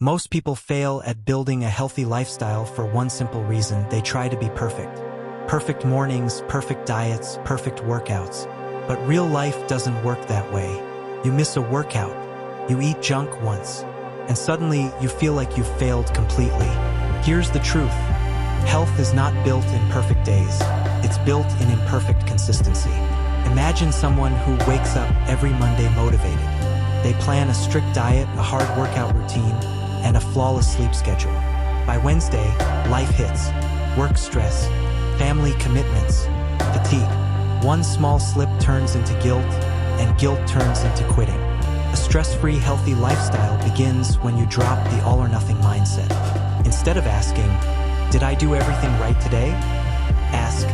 Most people fail at building a healthy lifestyle for one simple reason: they try to be perfect. Perfect mornings, perfect diets, perfect workouts. But real life doesn't work that way. You miss a workout, you eat junk once, and suddenly you feel like you've failed completely. Here's the truth. Health is not built in perfect days. It's built in imperfect consistency. Imagine someone who wakes up every Monday motivated. They plan a strict diet, a hard workout routine, and a flawless sleep schedule. By Wednesday, life hits. Work stress, family commitments, fatigue. One small slip turns into guilt, and guilt turns into quitting. A stress-free, healthy lifestyle begins when you drop the all-or-nothing mindset. Instead of asking, "Did I do everything right today?" Ask,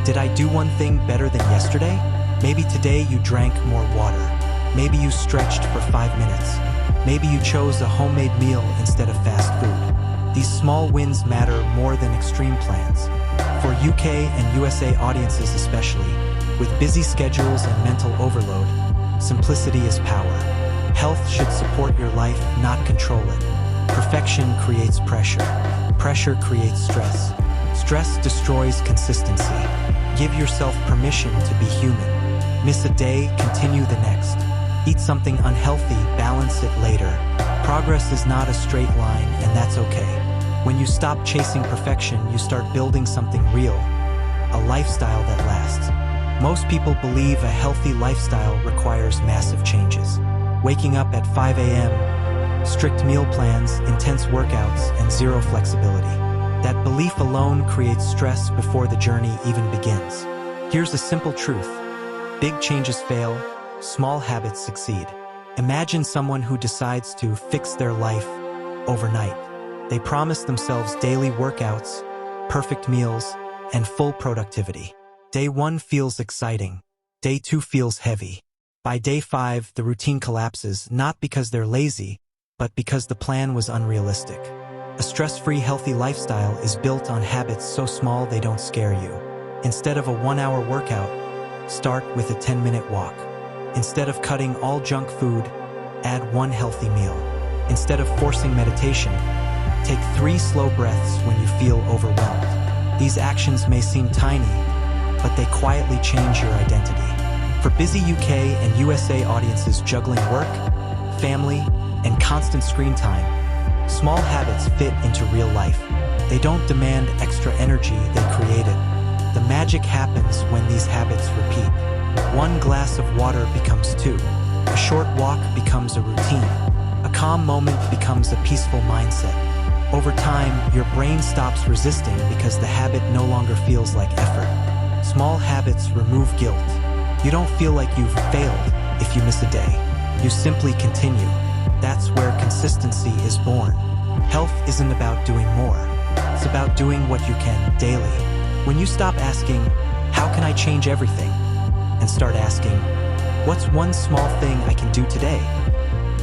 "Did I do one thing better than yesterday?" Maybe today you drank more water. Maybe you stretched for 5 minutes. Maybe you chose a homemade meal instead of fast food. These small wins matter more than extreme plans. For UK and USA audiences especially, with busy schedules and mental overload, simplicity is power. Health should support your life, not control it. Perfection creates pressure. Pressure creates stress. Stress destroys consistency. Give yourself permission to be human. Miss a day, continue the next. Eat something unhealthy, balance it later. Progress is not a straight line, and that's okay. When you stop chasing perfection, you start building something real, a lifestyle that lasts. Most people believe a healthy lifestyle requires massive changes. Waking up at 5 a.m., strict meal plans, intense workouts, and zero flexibility. That belief alone creates stress before the journey even begins. Here's a simple truth. Big changes fail, small habits succeed. Imagine someone who decides to fix their life overnight. They promise themselves daily workouts, perfect meals, and full productivity. Day 1 feels exciting. Day 2 feels heavy. By day 5, the routine collapses, not because they're lazy, but because the plan was unrealistic. A stress-free, healthy lifestyle is built on habits so small they don't scare you. Instead of a 1-hour workout, start with a 10-minute walk. Instead of cutting all junk food, add 1 healthy meal. Instead of forcing meditation, take 3 slow breaths when you feel overwhelmed. These actions may seem tiny, but they quietly change your identity. For busy UK and USA audiences juggling work, family, and constant screen time, small habits fit into real life. They don't demand extra energy, they create it. The magic happens when these habits repeat. 1 glass of water becomes 2. A short walk becomes a routine. A calm moment becomes a peaceful mindset. Over time, your brain stops resisting because the habit no longer feels like effort. Small habits remove guilt. You don't feel like you've failed if you miss a day. You simply continue. That's where consistency is born. Health isn't about doing more. It's about doing what you can daily. When you stop asking, "How can I change everything?" and start asking, "What's one small thing I can do today?"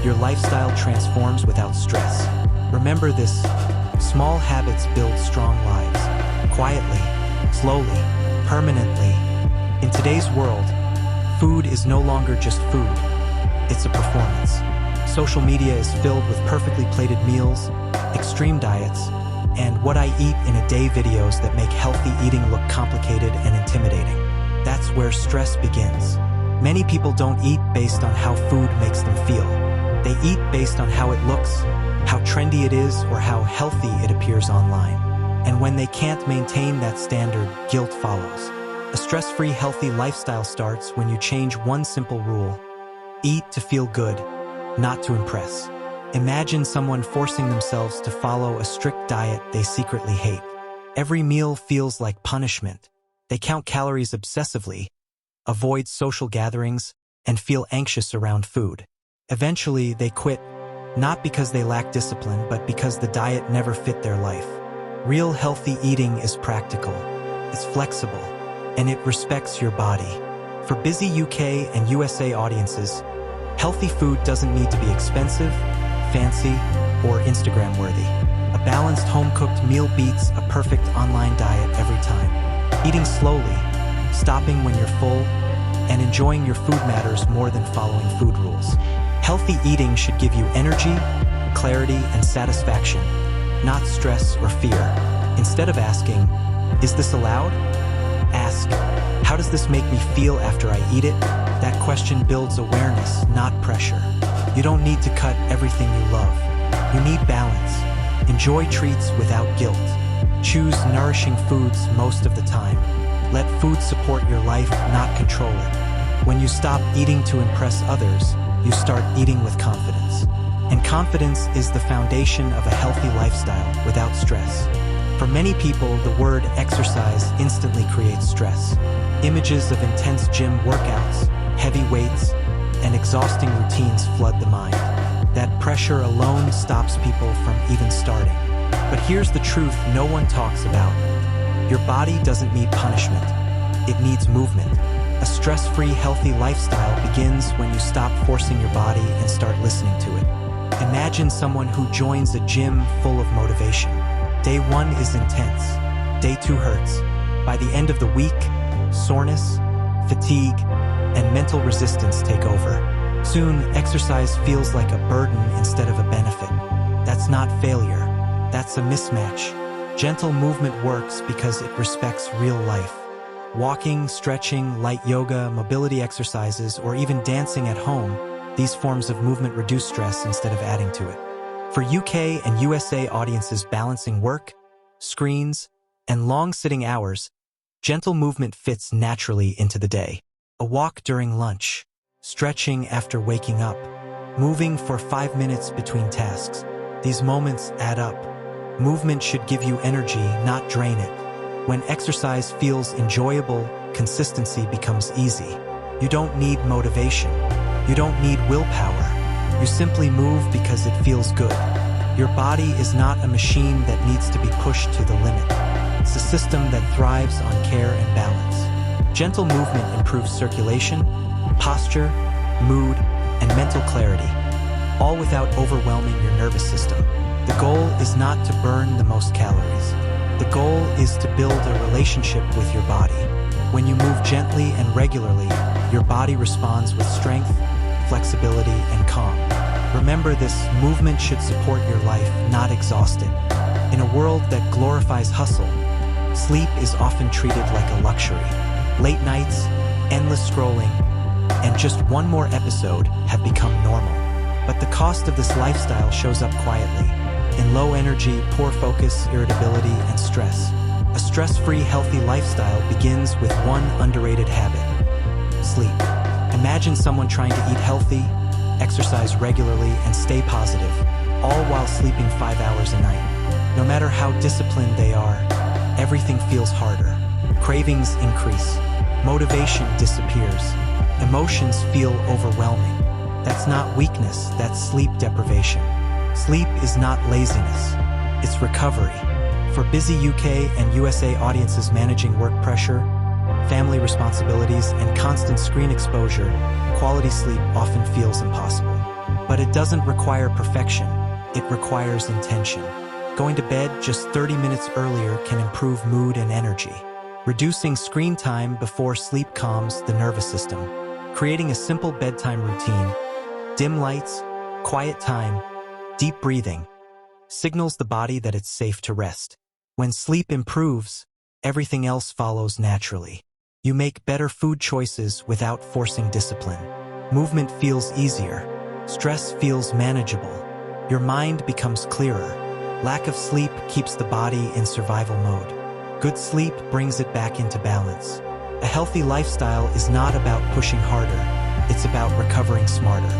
your lifestyle transforms without stress. Remember this, small habits build strong lives. Quietly, slowly, permanently. In today's world, food is no longer just food. It's a performance. Social media is filled with perfectly plated meals, extreme diets, and what I eat in a day videos that make healthy eating look complicated and intimidating. That's where stress begins. Many people don't eat based on how food makes them feel. They eat based on how it looks, how trendy it is, or how healthy it appears online. And when they can't maintain that standard, guilt follows. A stress-free, healthy lifestyle starts when you change one simple rule. Eat to feel good, not to impress. Imagine someone forcing themselves to follow a strict diet they secretly hate. Every meal feels like punishment. They count calories obsessively, avoid social gatherings, and feel anxious around food. Eventually, they quit, not because they lack discipline, but because the diet never fit their life. Real healthy eating is practical, it's flexible, and it respects your body. For busy UK and USA audiences, healthy food doesn't need to be expensive, fancy, or Instagram-worthy. A balanced home-cooked meal beats a perfect online diet every time. Eating slowly, stopping when you're full, and enjoying your food matters more than following food rules. Healthy eating should give you energy, clarity and satisfaction, not stress or fear. Instead of asking, "Is this allowed?" ask, "How does this make me feel after I eat it?" That question builds awareness, not pressure. You don't need to cut everything you love. You need balance. Enjoy treats without guilt. Choose nourishing foods most of the time. Let food support your life, not control it. When you stop eating to impress others, you start eating with confidence. And confidence is the foundation of a healthy lifestyle without stress. For many people, the word exercise instantly creates stress. Images of intense gym workouts, heavy weights, and exhausting routines flood the mind. That pressure alone stops people from even starting. But here's the truth no one talks about. Your body doesn't need punishment. It needs movement. A stress-free, healthy lifestyle begins when you stop forcing your body and start listening to it. Imagine someone who joins a gym full of motivation. Day 1 is intense. Day 2 hurts. By the end of the week, soreness, fatigue, and mental resistance take over. Soon, exercise feels like a burden instead of a benefit. That's not failure. That's a mismatch. Gentle movement works because it respects real life. Walking, stretching, light yoga, mobility exercises, or even dancing at home, these forms of movement reduce stress instead of adding to it. For UK and USA audiences balancing work, screens, and long sitting hours, gentle movement fits naturally into the day. A walk during lunch, stretching after waking up, moving for 5 minutes between tasks. These moments add up. Movement should give you energy, not drain it. When exercise feels enjoyable, consistency becomes easy. You don't need motivation. You don't need willpower. You simply move because it feels good. Your body is not a machine that needs to be pushed to the limit. It's a system that thrives on care and balance. Gentle movement improves circulation, posture, mood, and mental clarity, all without overwhelming your nervous system. The goal is not to burn the most calories. The goal is to build a relationship with your body. When you move gently and regularly, your body responds with strength, flexibility, and calm. Remember, this movement should support your life, not exhaust it. In a world that glorifies hustle, sleep is often treated like a luxury. Late nights, endless scrolling, and just one more episode have become normal. But the cost of this lifestyle shows up quietly, in low energy, poor focus, irritability, and stress. A stress-free, healthy lifestyle begins with one underrated habit: sleep. Imagine someone trying to eat healthy, exercise regularly, and stay positive, all while sleeping 5 hours a night. No matter how disciplined they are, everything feels harder. Cravings increase. Motivation disappears. Emotions feel overwhelming. That's not weakness, that's sleep deprivation. Sleep is not laziness, it's recovery. For busy UK and USA audiences managing work pressure, family responsibilities, and constant screen exposure, quality sleep often feels impossible. But it doesn't require perfection, it requires intention. Going to bed just 30 minutes earlier can improve mood and energy. Reducing screen time before sleep calms the nervous system. Creating a simple bedtime routine, dim lights, quiet time, deep breathing, signals the body that it's safe to rest. When sleep improves, everything else follows naturally. You make better food choices without forcing discipline. Movement feels easier. Stress feels manageable. Your mind becomes clearer. Lack of sleep keeps the body in survival mode. Good sleep brings it back into balance. A healthy lifestyle is not about pushing harder. It's about recovering smarter.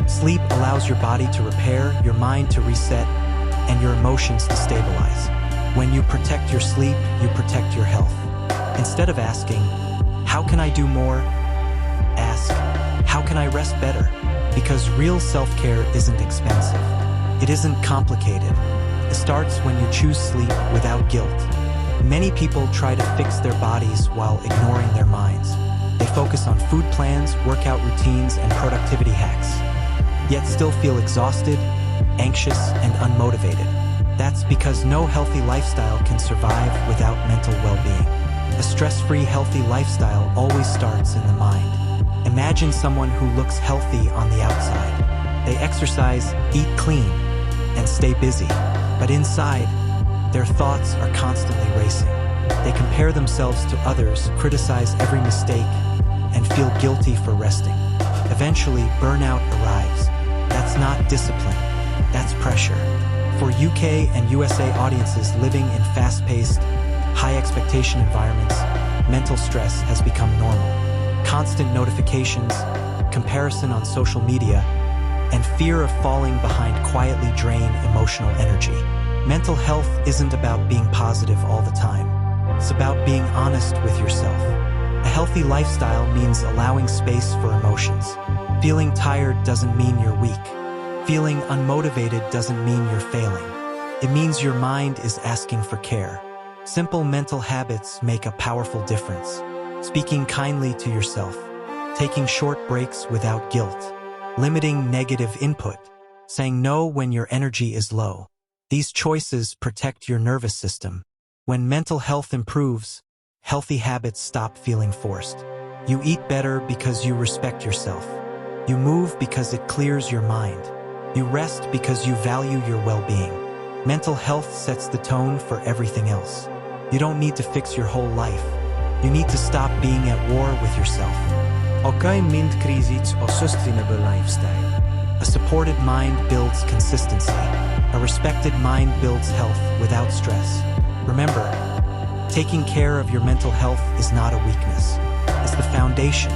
Sleep allows your body to repair, your mind to reset, and your emotions to stabilize. When you protect your sleep, you protect your health. Instead of asking, "How can I do more?" ask, "How can I rest better?" Because real self-care isn't expensive. It isn't complicated. It starts when you choose sleep without guilt. Many people try to fix their bodies while ignoring their minds. They focus on food plans, workout routines, and productivity hacks, yet still feel exhausted, anxious, and unmotivated. That's because no healthy lifestyle can survive without mental well-being. A stress-free, healthy lifestyle always starts in the mind. Imagine someone who looks healthy on the outside. They exercise, eat clean, and stay busy. But inside, their thoughts are constantly racing. They compare themselves to others, criticize every mistake, and feel guilty for resting. Eventually, burnout arrives. That's not discipline, that's pressure. For UK and USA audiences living in fast-paced, high-expectation environments, mental stress has become normal. Constant notifications, comparison on social media, and fear of falling behind quietly drain emotional energy. Mental health isn't about being positive all the time. It's about being honest with yourself. A healthy lifestyle means allowing space for emotions. Feeling tired doesn't mean you're weak. Feeling unmotivated doesn't mean you're failing. It means your mind is asking for care. Simple mental habits make a powerful difference. Speaking kindly to yourself, taking short breaks without guilt, limiting negative input, saying no when your energy is low. These choices protect your nervous system. When mental health improves, healthy habits stop feeling forced. You eat better because you respect yourself. You move because it clears your mind. You rest because you value your well-being. Mental health sets the tone for everything else. You don't need to fix your whole life. You need to stop being at war with yourself. Okay, mind kies iets als sustainable lifestyle. A supported mind builds consistency. A respected mind builds health without stress. Remember, taking care of your mental health is not a weakness. It's the foundation.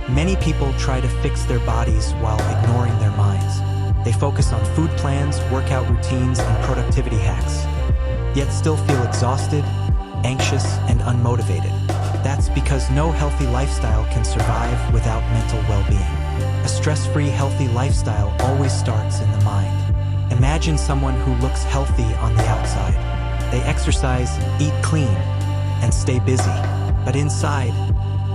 Many people try to fix their bodies while ignoring their minds. They focus on food plans, workout routines, and productivity hacks, yet still feel exhausted, anxious, and unmotivated. That's because no healthy lifestyle can survive without mental well-being. A stress-free, healthy lifestyle always starts in the mind. Imagine someone who looks healthy on the outside. They exercise, eat clean, and stay busy. But inside,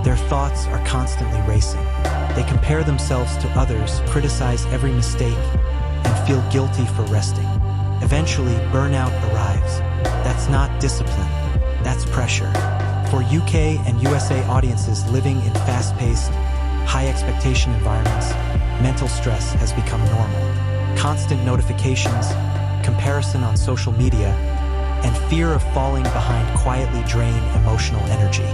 their thoughts are constantly racing. They compare themselves to others, criticize every mistake, and feel guilty for resting. Eventually, burnout arrives. That's not discipline, that's pressure. For UK and USA audiences living in fast-paced, high-expectation environments, mental stress has become normal. Constant notifications, comparison on social media, and fear of falling behind quietly drain emotional energy.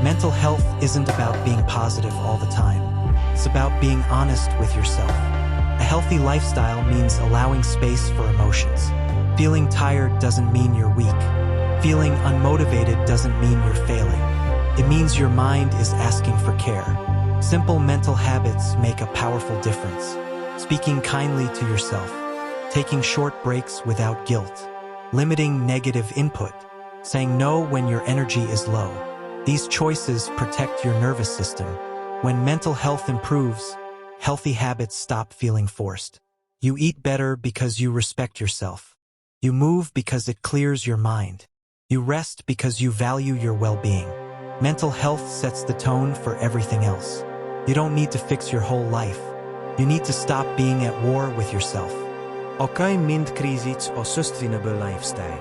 Mental health isn't about being positive all the time. It's about being honest with yourself. A healthy lifestyle means allowing space for emotions. Feeling tired doesn't mean you're weak. Feeling unmotivated doesn't mean you're failing. It means your mind is asking for care. Simple mental habits make a powerful difference. Speaking kindly to yourself, taking short breaks without guilt, limiting negative input, saying no when your energy is low. These choices protect your nervous system. When mental health improves, healthy habits stop feeling forced. You eat better because you respect yourself. You move because it clears your mind. You rest because you value your well-being. Mental health sets the tone for everything else. You don't need to fix your whole life. You need to stop being at war with yourself. Okay, mind kies iets als sustainable lifestyle.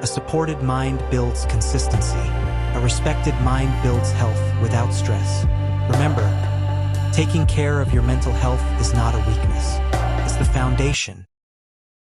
A supported mind builds consistency. A respected mind builds health without stress. Remember, taking care of your mental health is not a weakness. It's the foundation.